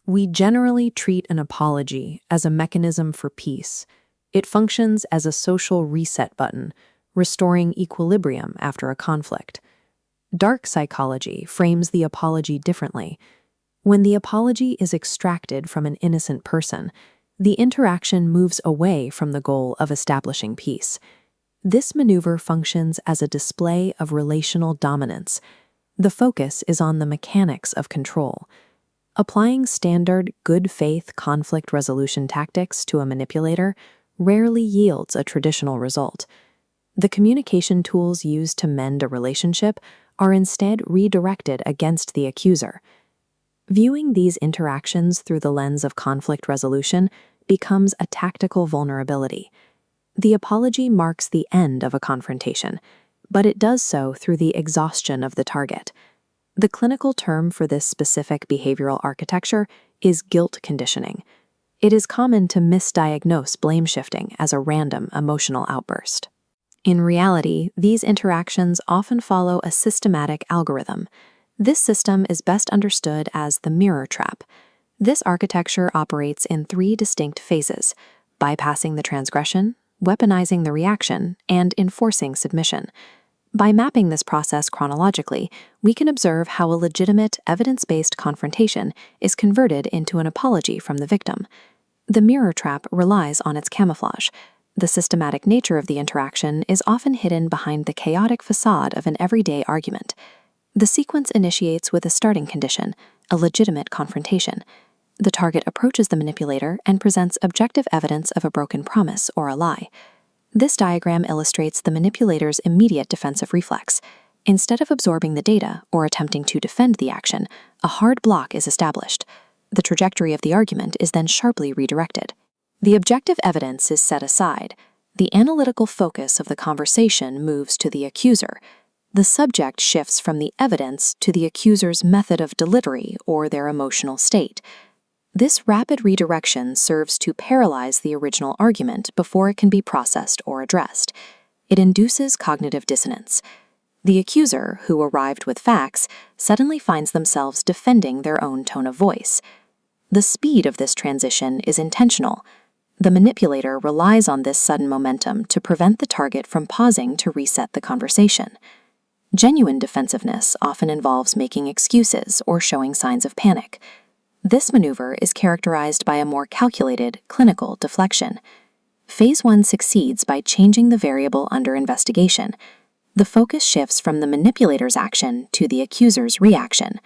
We generally treat an apology as a mechanism for peace. It functions as a social reset button, restoring equilibrium after a conflict. Dark psychology frames the apology differently. When the apology is extracted from an innocent person, the interaction moves away from the goal of establishing peace. This maneuver functions as a display of relational dominance. The focus is on the mechanics of control. Applying standard, good-faith conflict resolution tactics to a manipulator rarely yields a traditional result. The communication tools used to mend a relationship are instead redirected against the accuser. Viewing these interactions through the lens of conflict resolution becomes a tactical vulnerability. The apology marks the end of a confrontation, but it does so through the exhaustion of the target. The clinical term for this specific behavioral architecture is guilt conditioning. It is common to misdiagnose blame shifting as a random emotional outburst. In reality, these interactions often follow a systematic algorithm. This system is best understood as the mirror trap. This architecture operates in 3 distinct phases: bypassing the transgression, weaponizing the reaction, and enforcing submission. By mapping this process chronologically, we can observe how a legitimate, evidence-based confrontation is converted into an apology from the victim. The mirror trap relies on its camouflage. The systematic nature of the interaction is often hidden behind the chaotic facade of an everyday argument. The sequence initiates with a starting condition, a legitimate confrontation. The target approaches the manipulator and presents objective evidence of a broken promise or a lie. This diagram illustrates the manipulator's immediate defensive reflex. Instead of absorbing the data or attempting to defend the action, a hard block is established. The trajectory of the argument is then sharply redirected. The objective evidence is set aside. The analytical focus of the conversation moves to the accuser. The subject shifts from the evidence to the accuser's method of delivery or their emotional state. This rapid redirection serves to paralyze the original argument before it can be processed or addressed. It induces cognitive dissonance. The accuser, who arrived with facts, suddenly finds themselves defending their own tone of voice. The speed of this transition is intentional. The manipulator relies on this sudden momentum to prevent the target from pausing to reset the conversation. Genuine defensiveness often involves making excuses or showing signs of panic. This maneuver is characterized by a more calculated, clinical deflection. Phase 1 succeeds by changing the variable under investigation. The focus shifts from the manipulator's action to the accuser's reaction.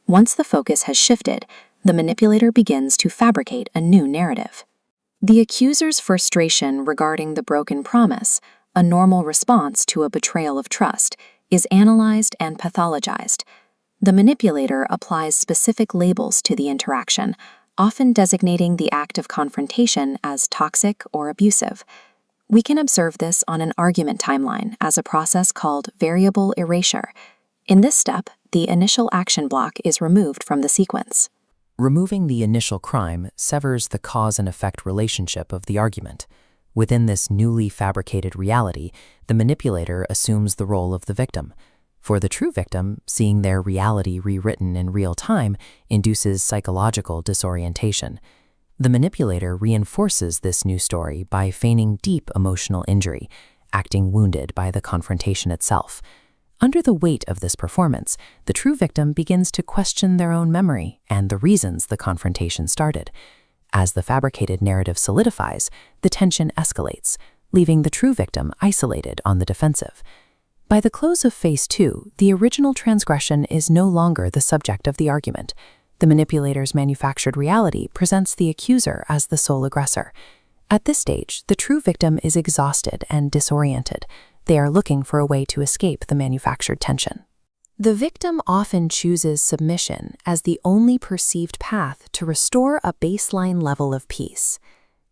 Once the focus has shifted, the manipulator begins to fabricate a new narrative. The accuser's frustration regarding the broken promise, a normal response to a betrayal of trust, is analyzed and pathologized. The manipulator applies specific labels to the interaction, often designating the act of confrontation as toxic or abusive. We can observe this on an argument timeline as a process called variable erasure. In this step, the initial action block is removed from the sequence. Removing the initial crime severs the cause and effect relationship of the argument. Within this newly fabricated reality, the manipulator assumes the role of the victim. For the true victim, seeing their reality rewritten in real time induces psychological disorientation. The manipulator reinforces this new story by feigning deep emotional injury, acting wounded by the confrontation itself. Under the weight of this performance, the true victim begins to question their own memory and the reasons the confrontation started. As the fabricated narrative solidifies, the tension escalates, leaving the true victim isolated on the defensive. By the close of Phase 2, the original transgression is no longer the subject of the argument. The manipulator's manufactured reality presents the accuser as the sole aggressor. At this stage, the true victim is exhausted and disoriented. They are looking for a way to escape the manufactured tension. The victim often chooses submission as the only perceived path to restore a baseline level of peace.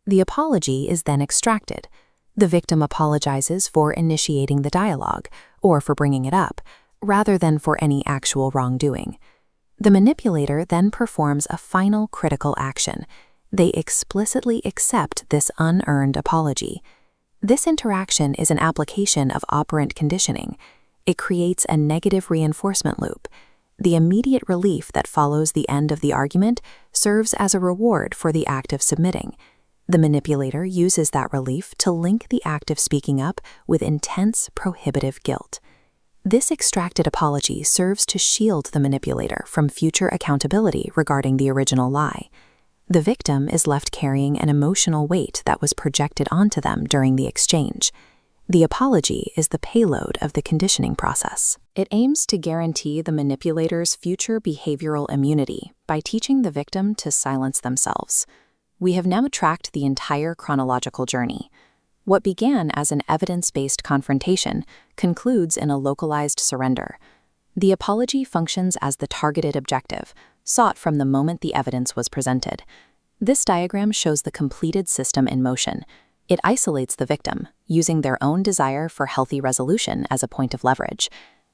The apology is then extracted. The victim apologizes for initiating the dialogue, or for bringing it up, rather than for any actual wrongdoing. The manipulator then performs a final critical action. They explicitly accept this unearned apology. This interaction is an application of operant conditioning. It creates a negative reinforcement loop. The immediate relief that follows the end of the argument serves as a reward for the act of submitting. The manipulator uses that relief to link the act of speaking up with intense, prohibitive guilt. This extracted apology serves to shield the manipulator from future accountability regarding the original lie. The victim is left carrying an emotional weight that was projected onto them during the exchange. The apology is the payload of the conditioning process. It aims to guarantee the manipulator's future behavioral immunity by teaching the victim to silence themselves. We have now tracked the entire chronological journey. What began as an evidence-based confrontation concludes in a localized surrender. The apology functions as the targeted objective, sought from the moment the evidence was presented. This diagram shows the completed system in motion. It isolates the victim, using their own desire for healthy resolution as a point of leverage.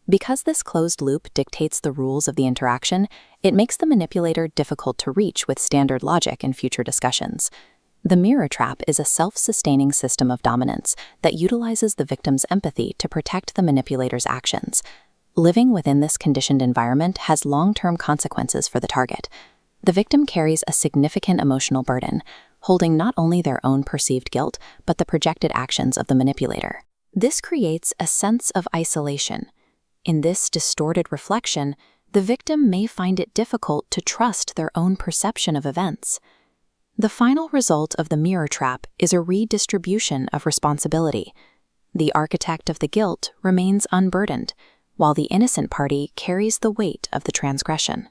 Because this closed loop dictates the rules of the interaction, it makes the manipulator difficult to reach with standard logic in future discussions. The mirror trap is a self-sustaining system of dominance that utilizes the victim's empathy to protect the manipulator's actions. Living within this conditioned environment has long-term consequences for the target. The victim carries a significant emotional burden, holding not only their own perceived guilt, but the projected actions of the manipulator. This creates a sense of isolation. In this distorted reflection, the victim may find it difficult to trust their own perception of events. The final result of the mirror trap is a redistribution of responsibility. The architect of the guilt remains unburdened, while the innocent party carries the weight of the transgression.